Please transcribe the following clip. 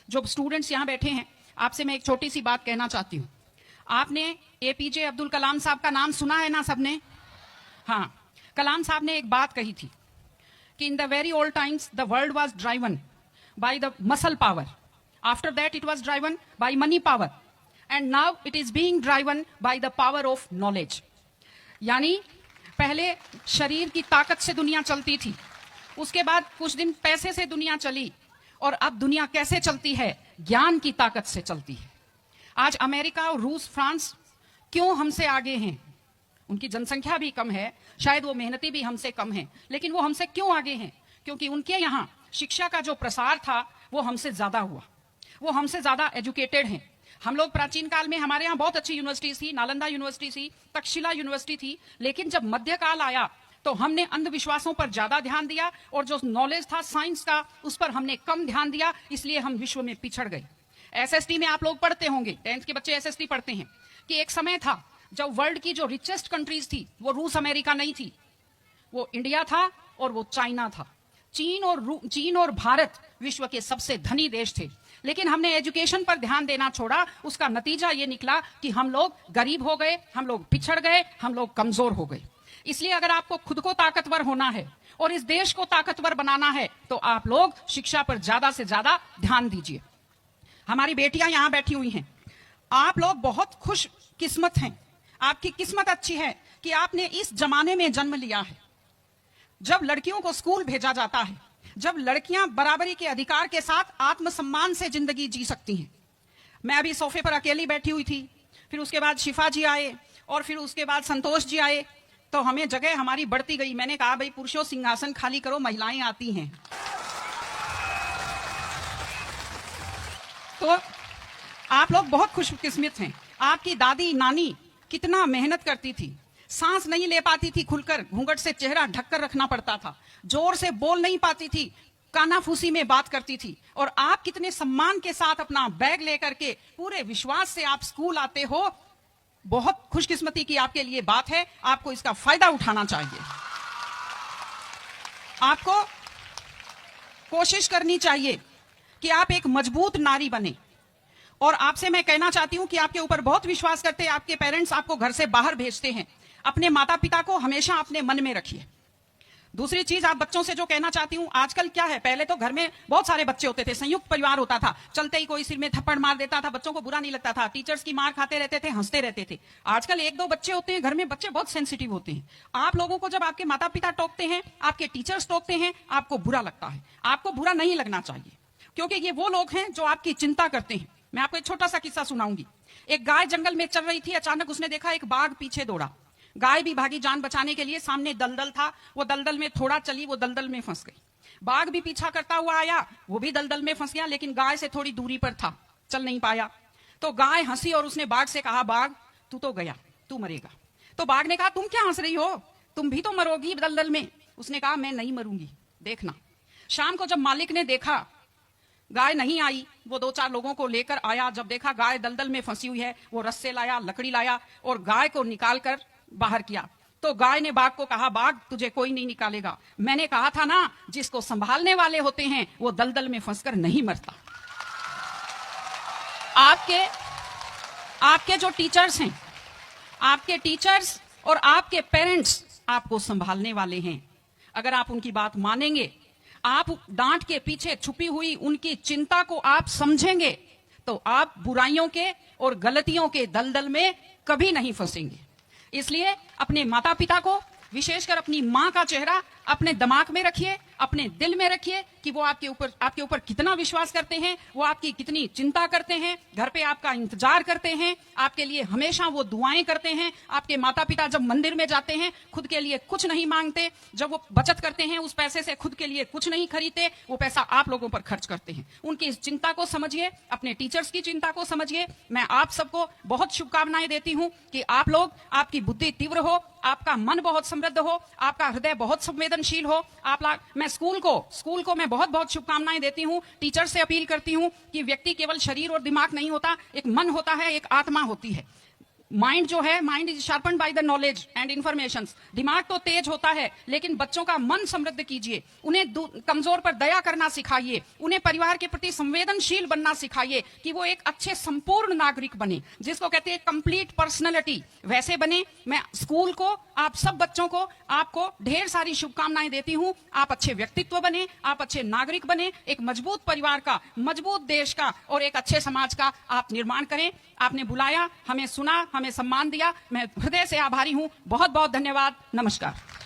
जो स्टूडेंट्स यहाँ बैठे हैं, आपसे मैं एक छोटी सी बात कहना चाहती हूँ। आपने एपीजे अब्दुल कलाम साहब का नाम सुना है ना सबने? हाँ, कलाम साहब ने एक बात कही थी कि in the very old times the world was driven by the muscle power, after that it was driven by money power, and now it is being driven by the power of knowledge. यानी पहले शरीर की ताकत से दुनिया चलती थी, उसके बाद कुछ दिन पैसे से दुनिया चली, और अब दुनिया कैसे चलती है? ज्ञान की ताकत से चलती है। आज अमेरिका और रूस, फ्रांस क्यों हमसे आगे हैं? उनकी जनसंख्या भी कम है, शायद वो मेहनती भी हमसे कम है, लेकिन वो हमसे क्यों आगे हैं? क्योंकि उनके यहाँ शिक्षा का जो प्रसार था वो हमसे ज्यादा हुआ, वो हमसे ज्यादा एजुकेटेड हैं। हम लोग प्राचीन काल में हमारे यहाँ बहुत अच्छी यूनिवर्सिटीज थी, नालंदा यूनिवर्सिटी थी, तक्षशिला यूनिवर्सिटी थी, लेकिन जब मध्यकाल आया तो हमने अंधविश्वासों पर ज्यादा ध्यान दिया और जो नॉलेज था साइंस का उस पर हमने कम ध्यान दिया, इसलिए हम विश्व में पिछड़ गए। एसएसटी में आप लोग पढ़ते होंगे, 10th के बच्चे एसएसटी पढ़ते हैं, कि एक समय था जब वर्ल्ड की जो रिचेस्ट कंट्रीज थी वो रूस अमेरिका नहीं थी, वो इंडिया था और वो चाइना था। चीन और भारत विश्व के सबसे धनी देश थे, लेकिन हमने एजुकेशन पर ध्यान देना छोड़ा। उसका नतीजा ये निकला कि हम लोग गरीब हो गए, हम लोग पिछड़ गए, हम लोग कमजोर हो गए। इसलिए अगर आपको खुद को ताकतवर होना है और इस देश को ताकतवर बनाना है तो आप लोग शिक्षा पर ज्यादा से ज्यादा ध्यान दीजिए। हमारी बेटियां यहां बैठी हुई हैं, आप लोग बहुत खुश किस्मत हैं, आपकी किस्मत अच्छी है कि आपने इस जमाने में जन्म लिया है जब लड़कियों को स्कूल भेजा जाता है, जब लड़कियां बराबरी के अधिकार के साथ आत्मसम्मान से जिंदगी जी सकती हैं। मैं अभी सोफे पर अकेली बैठी हुई थी, फिर उसके बाद शिफा जी आए और फिर उसके बाद संतोष जी आए, तो हमें जगह हमारी बढ़ती गई। मैंने कहा भाई पुरुषों सिंहासन खाली करो, महिलाएं आती हैं। तो आप लोग बहुत खुशकिस्मत हैं। आपकी दादी नानी कितना मेहनत करती थी, सांस नहीं ले पाती थी खुलकर, घूंघट से चेहरा ढककर रखना पड़ता था, जोर से बोल नहीं पाती थी, कानाफूसी में बात करती थी, और आप कितने सम्मान के साथ अपना बैग लेकर के पूरे विश्वास से आप स्कूल आते हो। बहुत खुशकिस्मती की आपके लिए बात है, आपको इसका फायदा उठाना चाहिए। आपको कोशिश करनी चाहिए कि आप एक मजबूत नारी बने। और आपसे मैं कहना चाहती हूं कि आपके ऊपर बहुत विश्वास करते हैं आपके पेरेंट्स, आपको घर से बाहर भेजते हैं। अपने माता पिता को हमेशा अपने मन में रखिए। दूसरी चीज आप बच्चों से जो कहना चाहती हूँ, आजकल क्या है, पहले तो घर में बहुत सारे बच्चे होते थे, संयुक्त परिवार होता था, चलते ही कोई सिर में थप्पड़ मार देता था, बच्चों को बुरा नहीं लगता था, टीचर्स की मार खाते रहते थे, हंसते रहते थे। आजकल एक दो बच्चे होते हैं घर में, बच्चे बहुत सेंसिटिव होते हैं। आप लोगों को जब आपके माता पिता टोकते हैं, आपके टीचर्स टोकते हैं, आपको बुरा लगता है। आपको बुरा नहीं लगना चाहिए, क्योंकि ये वो लोग हैं जो आपकी चिंता करते हैं। मैं आपको एक छोटा सा किस्सा सुनाऊंगी। एक गाय जंगल में चल रही थी, अचानक उसने देखा एक बाघ पीछे दौड़ा। गाय भी भागी जान बचाने के लिए, सामने दलदल था, वो दलदल में थोड़ा चली, वो दलदल में फंस गई। बाघ भी पीछा करता हुआ आया, वो भी दलदल में फंस गया, लेकिन गाय से थोड़ी दूरी पर था, चल नहीं पाया। तो गाय हंसी और उसने बाघ से कहा, बाघ तू तो गया, तू मरेगा। तो बाघ ने कहा, तुम क्या हंस रही हो, तुम भी तो मरोगी दलदल में। उसने कहा, मैं नहीं मरूंगी, देखना। शाम को जब मालिक ने देखा गाय नहीं आई, वो 2-4 लोगों को लेकर आया। जब देखा गाय दलदल में फंसी हुई है, वो रस्से लाया, लकड़ी लाया और गाय को निकालकर बाहर किया। तो गाय ने बाघ को कहा, बाघ तुझे कोई नहीं निकालेगा, मैंने कहा था ना, जिसको संभालने वाले होते हैं वो दलदल में फंसकर नहीं मरता। आपके जो टीचर्स हैं, आपके टीचर्स और आपके पेरेंट्स आपको संभालने वाले हैं। अगर आप उनकी बात मानेंगे, आप डांट के पीछे छुपी हुई उनकी चिंता को आप समझेंगे, तो आप बुराइयों के और गलतियों के दलदल में कभी नहीं फंसेंगे। इसलिए अपने माता पिता को, विशेषकर अपनी माँ का चेहरा अपने दिमाग में रखिए, अपने दिल में रखिए कि वो आपके ऊपर कितना विश्वास करते हैं, वो आपकी कितनी चिंता करते हैं, घर पे आपका इंतजार करते हैं, आपके लिए हमेशा वो दुआएं करते हैं। आपके माता पिता जब मंदिर में जाते हैं खुद के लिए कुछ नहीं मांगते, जब वो बचत करते हैं उस पैसे से खुद के लिए कुछ नहीं खरीदते, वो पैसा आप लोगों पर खर्च करते हैं। उनकी इस चिंता को समझिए, अपने टीचर्स की चिंता को समझिए। मैं आप सबको बहुत शुभकामनाएं देती हूँ कि आप लोग, आपकी बुद्धि तीव्र हो, आपका मन बहुत समृद्ध हो, आपका हृदय बहुत संवेदनशील हो। मैं स्कूल को मैं बहुत बहुत शुभकामनाएं देती हूँ। टीचर से अपील करती हूँ कि व्यक्ति केवल शरीर और दिमाग नहीं होता, एक मन होता है, एक आत्मा होती है। माइंड जो है, mind is sharpened by the knowledge and information. दिमाग तो तेज होता है, लेकिन बच्चों का मन समृद्ध कीजिए, उन्हें कमजोर पर दया करना सिखाइए, उन्हें परिवार के प्रति संवेदनशील बनना सिखाइए कि वो एक अच्छे संपूर्ण नागरिक बने, जिसको कहते हैं कंप्लीट पर्सनैलिटी, वैसे बने। मैं स्कूल को, आप सब बच्चों को, आपको ढेर सारी शुभकामनाएं देती हूं। आप अच्छे व्यक्तित्व बने, आप अच्छे नागरिक बने, एक मजबूत परिवार का, मजबूत देश का और एक अच्छे समाज का आप निर्माण करें। आपने बुलाया, हमें सुना, हमें सम्मान दिया, मैं हृदय से आभारी हूं। बहुत बहुत धन्यवाद। नमस्कार।